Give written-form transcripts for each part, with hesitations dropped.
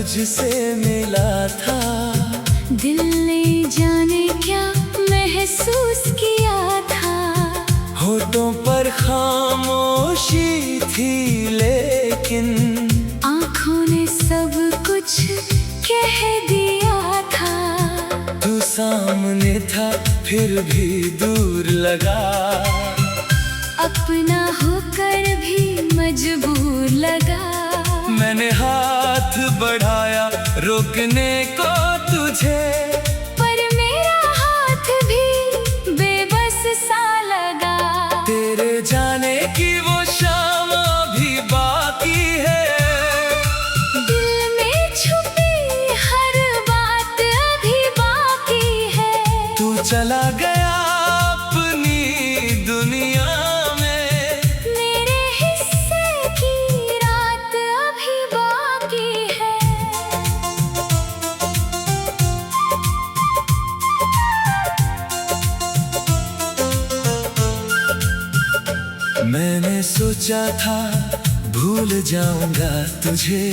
तुझसे मिला था। दिल ने जाने क्या महसूस किया था। होठों पर खामोशी थी लेकिन आँखों ने सब कुछ कह दिया था। तू सामने था फिर भी दूर लगा। अपना होकर भी मजबूर लगा। मैंने हाथ बढ़ाया रोकने को तुझे, पर मेरा हाथ भी बेबस सा लगा। तेरे जाने की वो शाम अभी बाकी है। दिल में छुपी हर बात अभी बाकी है। तू चला गया अपनी दुनिया में, मेरे हिस्से की रात अभी बाकी है। मैंने सोचा था भूल जाऊंगा तुझे,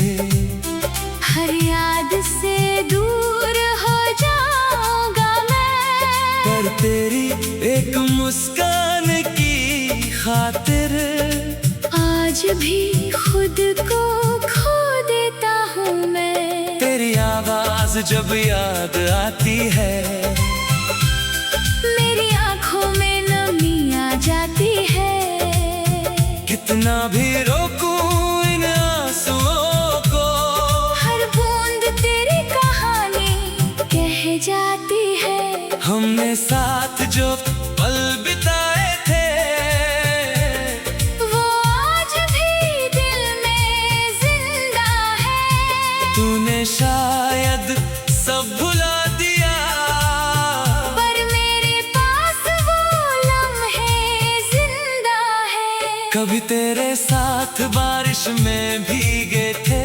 हर याद से दूर हो जाऊंगा मैं। पर तेरी एक मुस्कान की खातिर आज भी खुद को खो देता हूँ मैं। तेरी आवाज जब याद आती है, मेरी आँखों में नमी आ जाती है। कितना भी रोकूं इन आंसुओं को, हर बूंद तेरी कहानी कह जाती है। हमने साथ जो पल बिताए थे, वो आज भी दिल में जिंदा है। तूने शायद सब भुला दिया, पर मेरे पास वो लम्हे जिंदा है। कभी तेरे साथ बारिश में भीगे थे,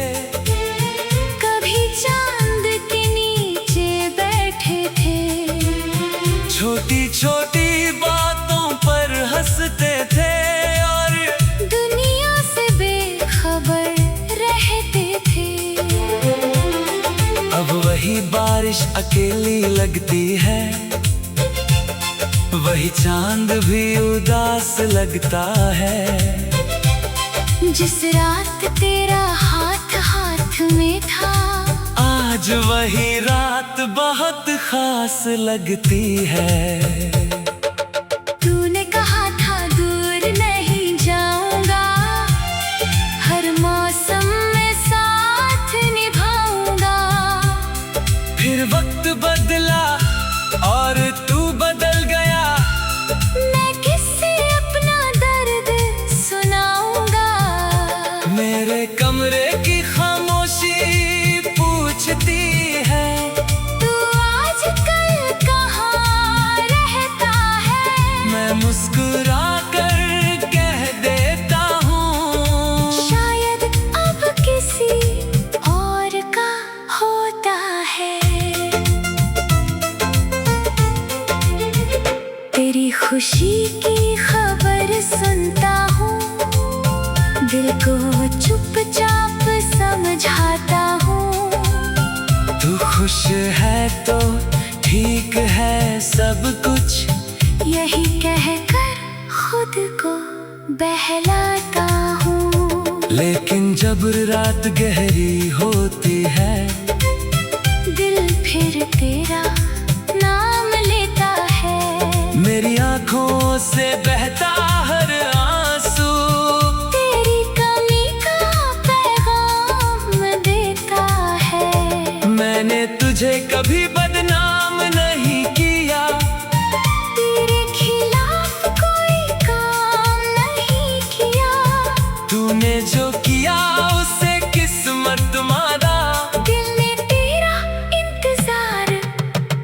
कभी चांद के नीचे बैठे थे। छोटी छोटी बातों पर हंसते थे और दुनिया से बेखबर रहते थे। अब वही बारिश अकेली लगती है, वही चांद भी उदास लगता है। जिस रात तेरा हाथ हाथ में था, आज वही रात बहुत खास लगती है। तूने कहा था दूर नहीं जाऊंगा, हर मौसम में साथ निभाऊंगा। फिर वक्त बदला और तू बदल गया, मैं किससे अपना दर्द सुनाऊंगा। मेरे कमरे की खामोशी पूछती है, तू आजकल कहाँ रहता है। मैं मुस्कुरा कर कह देता हूँ, शायद अब किसी और का होता है। तेरी खुशी की खबर सुनता हूँ, दिल को चुपचाप समझाता हूँ। तू खुश है तो ठीक है सब कुछ, यही कहकर खुद को बहलाता हूँ। लेकिन जब रात गहरी होती है, दिल फिर तेरा नाम लेता है। मेरी आंखों से बहता हर आंसू तेरी कमी का पैगाम देता है। मैंने तुझे कभी बदनाम नहीं किया, तेरे खिलाफ कोई काम नहीं किया। तूने जो किया उससे किस्मत मारा। दिल ने तेरा इंतजार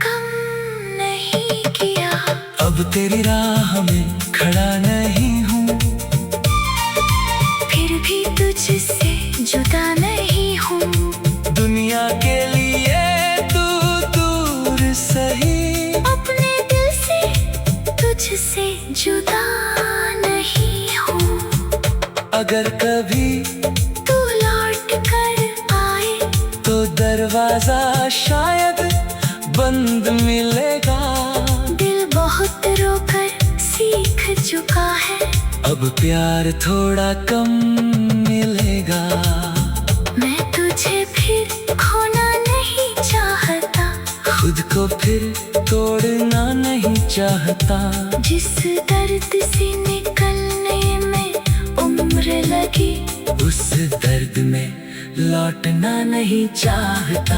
कम नहीं किया। अब तेरी राह में खड़ा नहीं हूँ, फिर भी तुझसे जुदा नहीं हूँ। दुनिया के लिए तू दूर सही, अपने दिल से तुझसे जुदा नहीं हूँ। अगर कभी तू लौट कर आए तो दरवाजा शायद बंद मिलेगा। दिल बहुत रोकर सीख चुका है, अब प्यार थोड़ा कम मिलेगा। मैं तुझे फिर खोना नहीं चाहता, खुद को फिर तोड़ना नहीं चाहता। जिस दर्द से निकलने में उम्र लगी, उस दर्द में लौटना नहीं चाहता।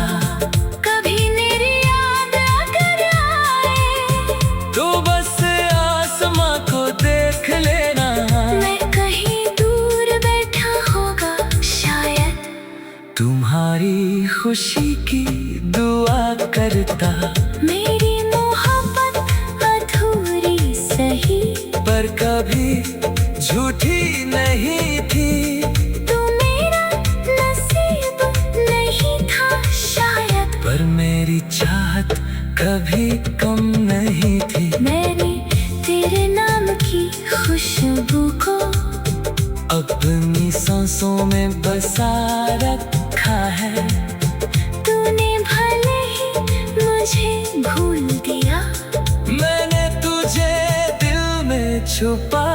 कभी मेरी याद अगर आए तो बस आसमां को देख लेना। मैं कहीं दूर बैठा होगा शायद, तुम्हारी खुशी की दुआ करता। मेरी मोहब्बत अधूरी सही, पर कभी झूठी नहीं थी। तू मेरा नसीब नहीं था शायद, पर मेरी चाहत कभी कम नहीं थी। मैंने तेरे नाम की खुशबू को अपनी सांसों में बसा रखा है। तूने भले ही मुझे भूल दिया, मैंने तुझे दिल में छुपा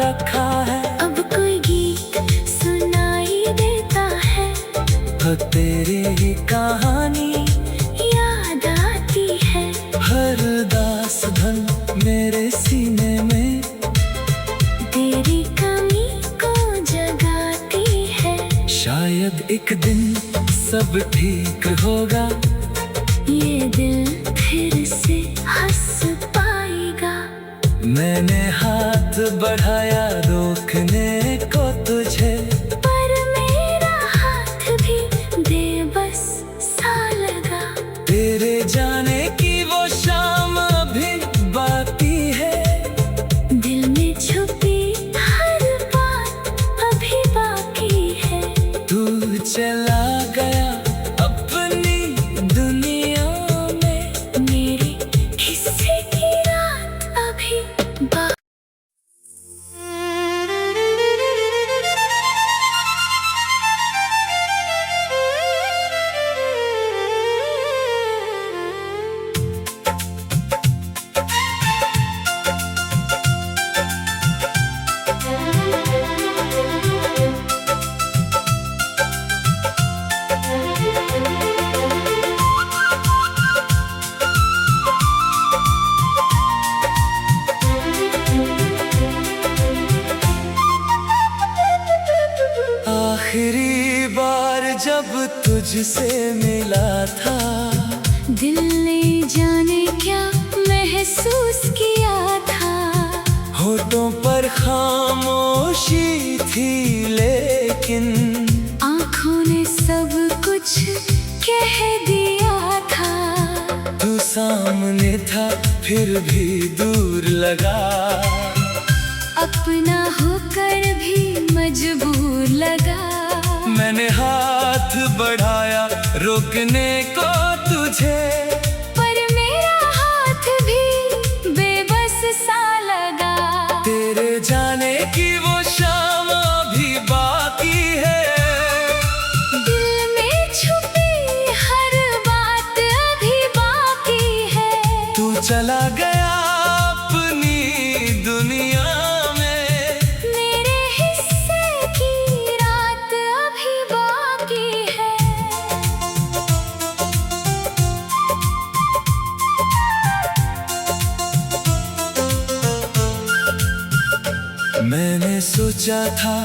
रखा है। अब कोई गीत सुनाई देता है, तो तेरी ही कहानी याद आती है। हर दास धन मेरे सीने में तेरी कमी को जगाती है। शायद एक दिन सब ठीक होगा। ये दिल फिर से हंस पाएगा। मैंने हाथ बढ़ाया रोकने को तुझे, पर मेरा हाथ भी बेबस सा लगा। तेरे जाने की वो शाम अभी बाकी है। दिल में छुपी हर बात अभी बाकी है। तू चला गया अपनी दुनिया में, मेरे हिस्से की रात अभी बाकी। आखिरी बार जब तुझसे मिला था, दिल ने जाने क्या महसूस किया था। होठों पर खामोशी थी लेकिन आँखों ने सब कुछ कह दिया था। तू सामने था फिर भी दूर लगा। अपना होकर भी मजबूर लगा। मैंने हाथ बढ़ाया रोकने को तुझे, पर मेरा हाथ भी बेबस सा लगा। तेरे जाने की वो शाम अभी बाकी है। दिल में छुपी हर बात अभी बाकी है। तू चला गया अपनी दुनिया में, मेरे हिस्से की रात अभी बाकी है। मैंने सोचा था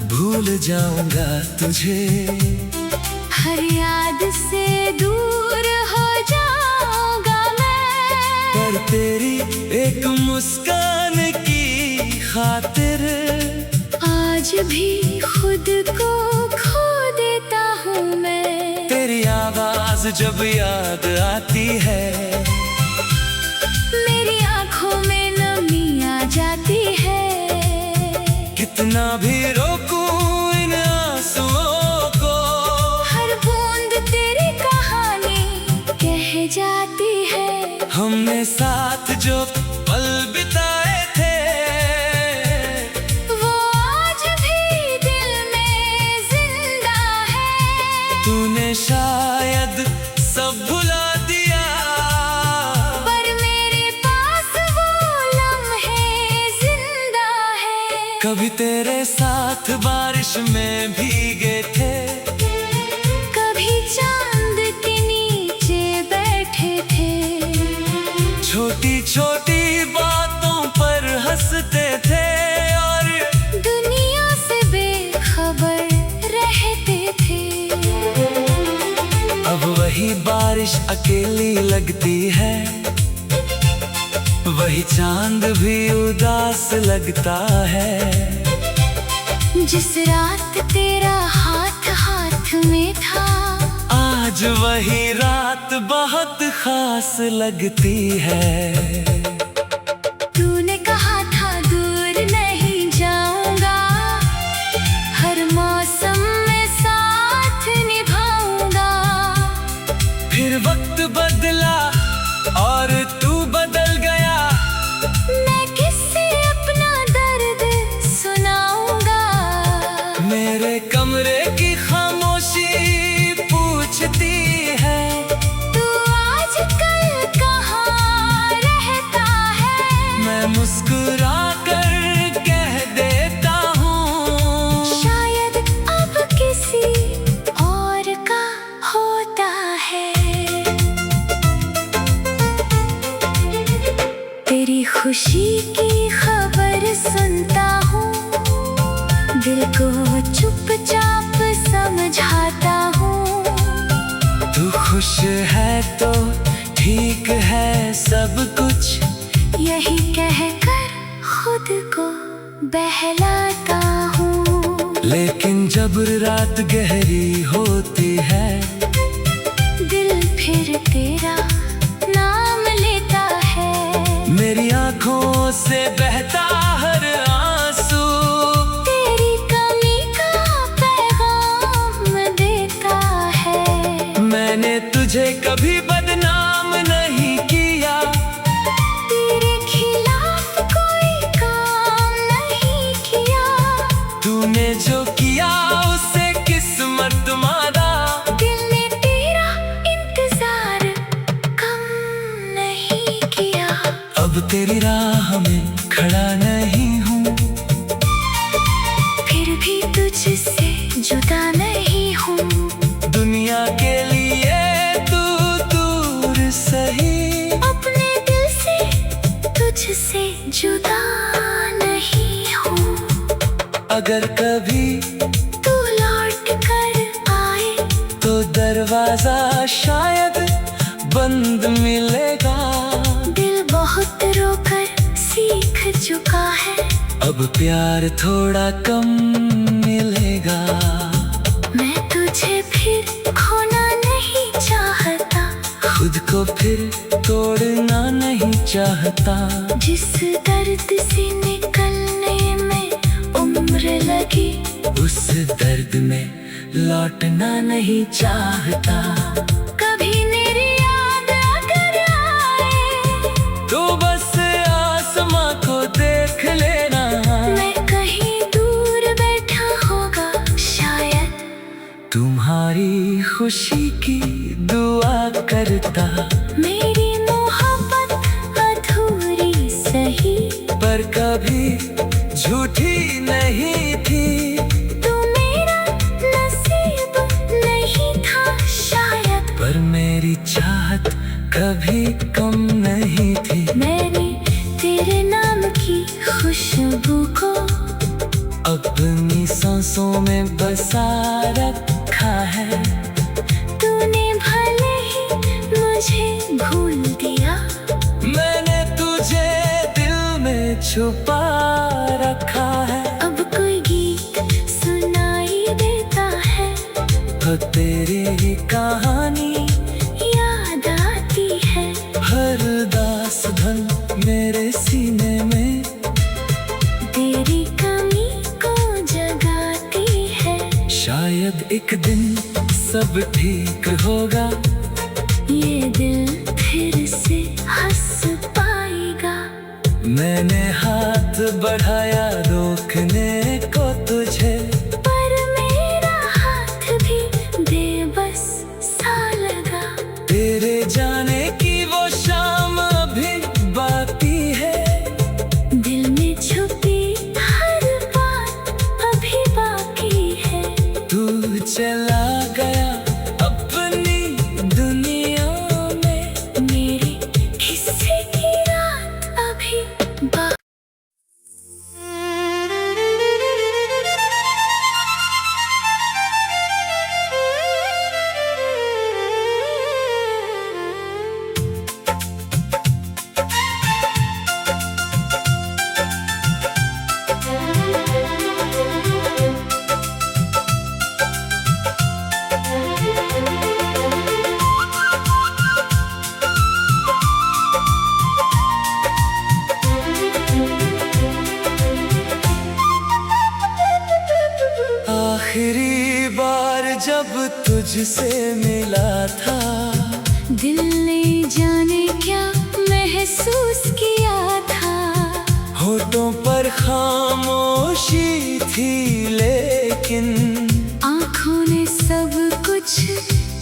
भूल जाऊंगा तुझे, हर याद से दूर हो जाऊंगा मैं। पर तेरी एक मुस्कान की खातिर आज भी खुद को खो देता हूँ मैं। तेरी आवाज जब याद आती है, मेरी आँखों में नमी आ जाती है। कितना भी रोकूं इन आंसुओं को, हर बूंद तेरी कहानी कह जाती है। हमने साथ जो पल बिताए थे, वो आज भी दिल में जिंदा है। तूने शायद कभी तेरे साथ बारिश में भीगे थे, कभी चांद के नीचे बैठे थे, छोटी छोटी बातों पर हंसते थे और दुनिया से बेखबर रहते थे। अब वही बारिश अकेली लगती है, वही चांद भी उदास लगता है। जिस रात तेरा हाथ हाथ में था, आज वही रात बहुत खास लगती है। तूने कहा था दूर नहीं जाऊंगा, हर मौसम में साथ निभाऊंगा। फिर वक्त बदला और तू बदल गया, मैं किससे अपना दर्द सुनाऊंगा। मेरे कमरे की खामोशी पूछती है, तू आजकल कहाँ रहता है। मैं मुस्कुरा कर कह देता हूँ, शायद अब किसी और का होता है। तेरी खुशी की खबर सुनता हूँ, दिल को चुपचाप समझाता हूँ। तू खुश है तो ठीक है सब कुछ, यही कहकर खुद को बहलाता हूँ। लेकिन जब रात गहरी होती है, दिल फिर तेरा नाम लेता है। मेरी आँखों से बहता हर आंसू तेरी कमी का पैगाम देता है। मैंने तुझे कभी बदनाम नहीं किया, तेरे खिलाफ कोई काम नहीं किया। तूने जो किया उससे किस्मत मारा, दिल ने तेरा इंतजार कम नहीं किया। अब तेरी राह में खड़ा नहीं हूँ, फिर भी तुझसे जुदा नहीं हूँ। दुनिया के लिए तू दूर सही, अपने दिल से तुझसे जुदा नहीं हूँ। अगर कभी तू लौट कर आए तो दरवाजा शायद बंद मिलेगा। दिल बहुत रोकर सीख चुका है, अब प्यार थोड़ा कम मिलेगा। मैं तुझे फिर खोना नहीं चाहता, खुद को फिर तोड़ना नहीं चाहता। जिस दर्द से निकलने में उम्र लगी, उस दर्द में लौटना नहीं चाहता। कभी मेरी याद अगर आए, तो बस आसमां को देख लेना, मैं कहीं दूर बैठा होगा शायद। तुम्हारी खुशी की दुआ करता। मेरी मोहब्बत अधूरी सही, पर कभी झूठी नहीं थी। तू मेरा नसीब नहीं था शायद। पर मेरी चाहत कभी कम नहीं थी। मैंने तेरे नाम की खुशबू को अपनी सांसों में बसा रखा है। तूने भले ही मुझे भूल दिया, मैंने तुझे दिल में छुपा रखा है। अब कोई गीत सुनाई देता है, वो तेरी ही कहानी याद आती है। हर दास धन मेरे सीने में तेरी कमी को जगाती है। शायद एक दिन सब ठीक होगा, ये दिल फिर से हंस पाएगा। मैंने हाथ बढ़ाया रोकने को तुझे, पर मेरा हाथ भी बेबस सा लगा। तेरे जाने की वो शाम अभी बाकी है। दिल में छुपी हर जब तुझसे मिला था, दिल ने जाने क्या महसूस किया था। होठों पर खामोशी थी लेकिन आँखों ने सब कुछ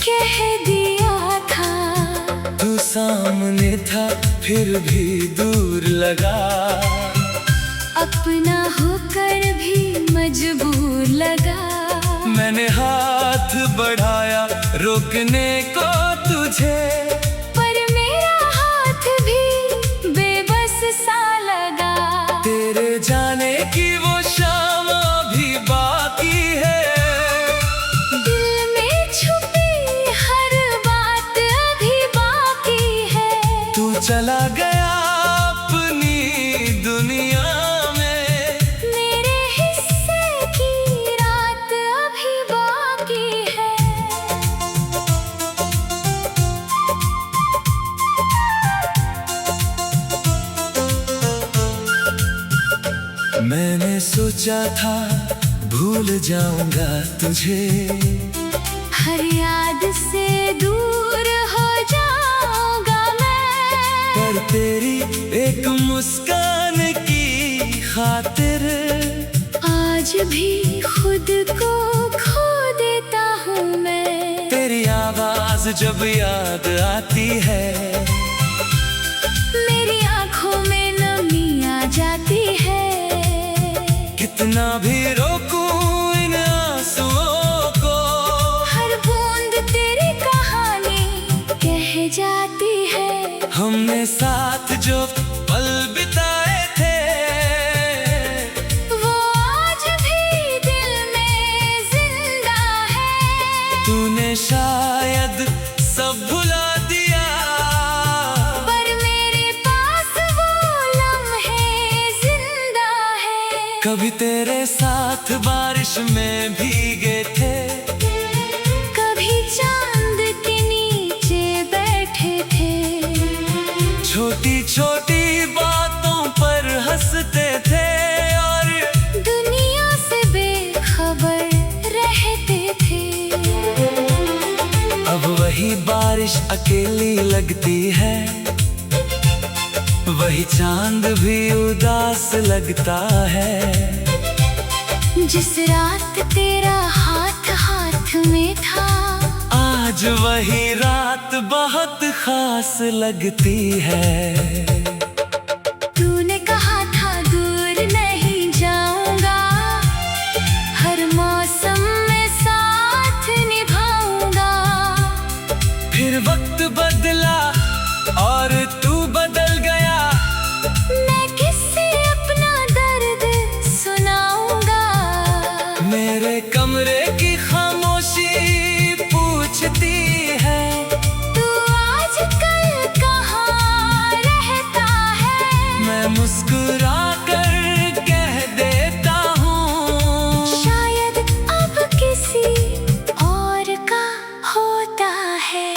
कह दिया था। तू सामने था फिर भी दूर लगा, अपना होकर भी मजबूर लगा। मैंने हाथ बढ़ाया रोकने को तुझे, पर मेरा हाथ भी बेबस सा लगा। तेरे जाने की वो शाम अभी बाकी है, दिल में छुपी हर बात अभी बाकी है। तू चला गया अपनी दुनिया में, मेरे हिस्से की रात अभी बाकी है। मैंने सोचा था भूल जाऊंगा तुझे, हर याद से दूर हो जाऊंगा मैं। पर तेरी एक मुस्कान की खातिर आज भी खुद को खो देता हूँ मैं। तेरी आवाज जब याद आती है, मेरी आँखों में नमी आ जाती है। कितना भी रोकूं इन आंसुओं को, हर बूंद तेरी कहानी कह जाती है। हमने साथ जो पल बिताए थे, वो आज भी दिल में जिंदा है। तूने शायद सब भुला दिया, पर मेरे पास वो लम्हे जिंदा है। कभी तेरे साथ बारिश में भीगे थे, कभी चांद के नीचे बैठे थे। छोटी छोटी बातों पर हंसते थे और दुनिया से बेखबर रहते थे। अब वही बारिश अकेली लगती है, वही चांद भी उदास लगता है। जिस रात तेरा हाथ हाथ में था, आज वही रात बहुत खास लगती है। तूने कहा था दूर नहीं जाऊंगा, हर मौसम में साथ निभाऊंगा। फिर वक्त बदला और तू बदल गया, मैं किससे अपना दर्द सुनाऊंगा। मेरे कमरे की खामोशी पूछती है, तू आजकल कहाँ रहता है। मैं मुस्कुरा कर कह देता हूँ, शायद अब किसी और का होता है।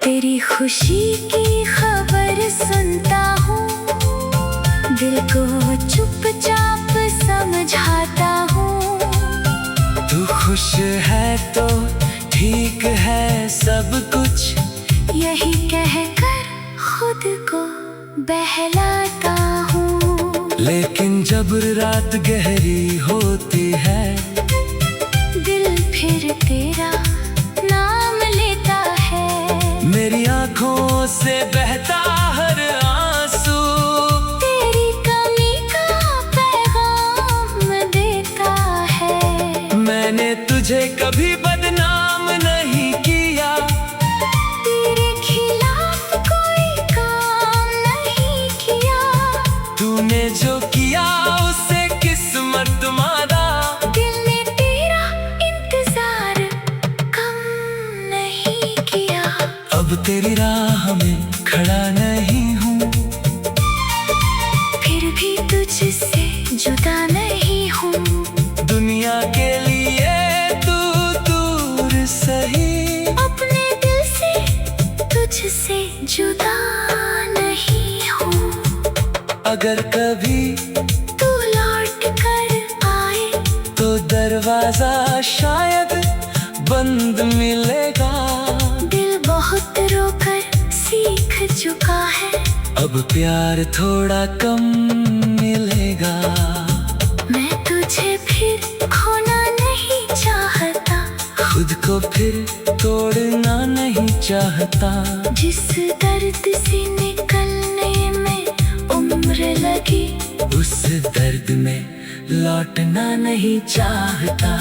तेरी खुशी की खबर सुनता हूँ, दिल को चुपचाप समझाता हूँ। तू खुश है तो ठीक है सब कुछ, यही कहकर खुद को बहलाता हूँ। लेकिन जब रात गहरी होती है, दिल फिर तेरा नाम लेता है। मेरी आंखों से बहता हर आंसू तेरी कमी का पैगाम देता है। मैंने तुझे कभी बदनाम नहीं किया, तेरे खिलाफ कोई काम नहीं किया। तूने जो किया उससे किस्मत मारा, दिल ने तेरा इंतजार कम नहीं किया। अब तेरी राह में खड़ा नहीं हूँ, फिर भी तुझसे जुदा नहीं हूँ। दुनिया के लिए तू दूर सही, अपने दिल से तुझसे जुदा नहीं हूँ। अगर कभी तू लौट कर आए तो दरवाजा शायद बंद मिलेगा। दिल बहुत रोकर सीख चुका है, अब प्यार थोड़ा कम मिलेगा। मैं तुझे फिर खोना नहीं चाहता, खुद को फिर तोड़ना नहीं चाहता। जिस दर्द से निकलने में उम्र लगी, उस दर्द में लौटना नहीं चाहता।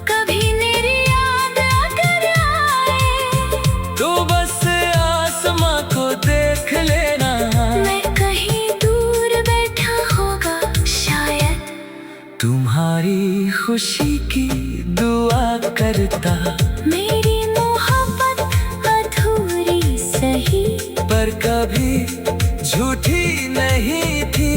कभी मेरी याद अगर आए तो बस आसमां को देख लेना। मैं कहीं दूर बैठा होगा शायद, तुम्हारी खुशी की दुआ करता। मेरी मोहब्बत अधूरी सही, पर कभी झूठी नहीं थी।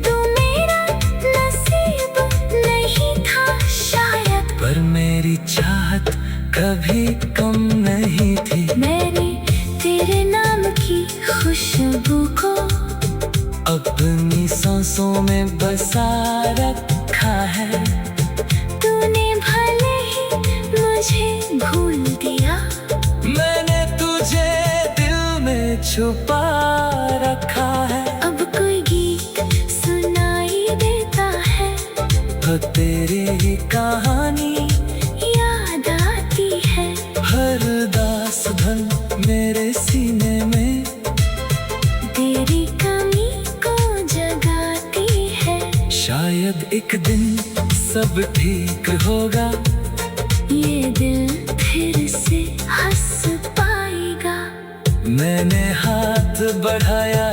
तू मेरा नसीब नहीं था शायद, पर मेरी चाहत कभी कम नहीं थी। मैंने तेरे नाम की खुशबू को अपनी सांसों में बसा रखा है। तूने भले ही मुझे भूल दिया, मैंने तुझे दिल में छुपा रखा है। अब कोई गीत सुनाई देता है, तो तेरी ही कहानी याद आती है। हर दास धन मेरे सीने में तेरी कमी को जगाती है। शायद एक दिन सब ठीक होगा। ये दिल फिर से हंस पाएगा। मैंने हाथ बढ़ाया